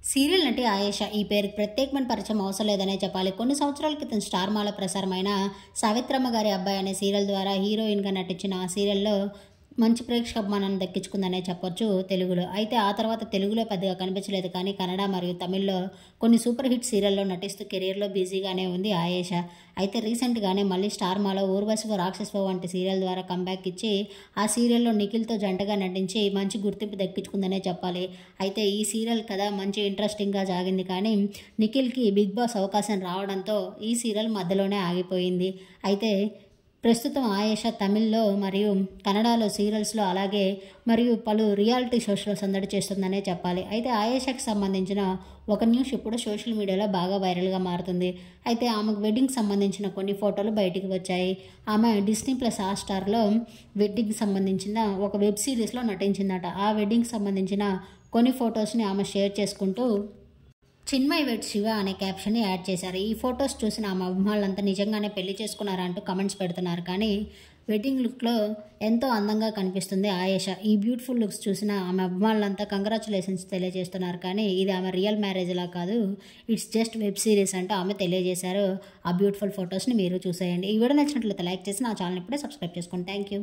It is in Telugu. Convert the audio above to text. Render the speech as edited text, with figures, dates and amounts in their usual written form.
సీరియల్ నటి ఆయేషా ఈ పేరుకి ప్రత్యేకమైన పరిచయం అవసరం లేదనే చెప్పాలి. కొన్ని సంవత్సరాల క్రితం స్టార్ మాలో ప్రసారమైన సావిత్రమ్మ గారి అబ్బాయి అనే సీరియల్ ద్వారా హీరోయిన్గా నటించిన ఆ సీరియల్లో మంచి ప్రేక్షకాభిమానాన్ని దక్కించుకుందనే చెప్పొచ్చు తెలుగులో. అయితే ఆ తర్వాత తెలుగులో పెద్దగా కనిపించలేదు, కానీ కన్నడ మరియు తమిళ్లో కొన్ని సూపర్ హిట్ సీరియల్లో నటిస్తూ కెరీర్లో బిజీగానే ఉంది ఆయేషా. అయితే రీసెంట్గానే మళ్ళీ స్టార్ మాలో ఊర్వశివ రాక్షసవ వంటి సీరియల్ ద్వారా కంబ్యాక్ ఇచ్చి ఆ సీరియల్లో నిఖిల్తో జంటగా నటించి మంచి గుర్తింపు దక్కించుకుందనే చెప్పాలి. అయితే ఈ సీరియల్ కథ మంచి ఇంట్రెస్టింగ్గా సాగింది, కానీ నిఖిల్కి బిగ్ బాస్ అవకాశం రావడంతో ఈ సీరియల్ మధ్యలోనే ఆగిపోయింది. అయితే ప్రస్తుతం ఆయేషా తమిళ్లో మరియు కన్నడలో సీరియల్స్లో అలాగే మరియు పలు రియాలిటీ షోస్లో సందడి చేస్తుందనే చెప్పాలి. అయితే ఆయేషాకి సంబంధించిన ఒక న్యూస్ ఇప్పుడు సోషల్ మీడియాలో బాగా వైరల్గా మారుతుంది. అయితే ఆమెకు వెడ్డింగ్ సంబంధించిన కొన్ని ఫోటోలు బయటికి వచ్చాయి. ఆమె డిస్నీ ప్లస్ హాట్‌స్టార్లో వెడ్డింగ్ సంబంధించిన ఒక వెబ్ సిరీస్లో నటించిందట. ఆ వెడ్డింగ్ సంబంధించిన కొన్ని ఫొటోస్ని ఆమె షేర్ చేసుకుంటూ చిన్మయ్ వెడ్ శివ అనే క్యాప్షన్ని యాడ్ చేశారు. ఈ ఫొటోస్ చూసిన ఆమె అభిమానులంతా నిజంగానే పెళ్లి చేసుకున్నారా అంటూ కమెంట్స్ పెడుతున్నారు. కానీ వెడ్డింగ్ లుక్లో ఎంతో అందంగా కనిపిస్తుంది ఆయేషా. ఈ బ్యూటిఫుల్ లుక్స్ చూసిన ఆమె అభిమానులంతా కంగ్రాచులేషన్స్ తెలియజేస్తున్నారు. కానీ ఇది ఆమె రియల్ మ్యారేజ్ లా కాదు, ఇట్స్ జస్ట్ వెబ్ సిరీస్ అంటూ ఆమె తెలియజేశారు. ఆ బ్యూటిఫుల్ ఫొటోస్ని మీరు చూసేయండి. ఈ వీడియో నచ్చినట్లయితే లైక్ చేసి నా ఛానల్ ఇప్పుడే సబ్స్క్రైబ్ చేసుకోండి. Thank you.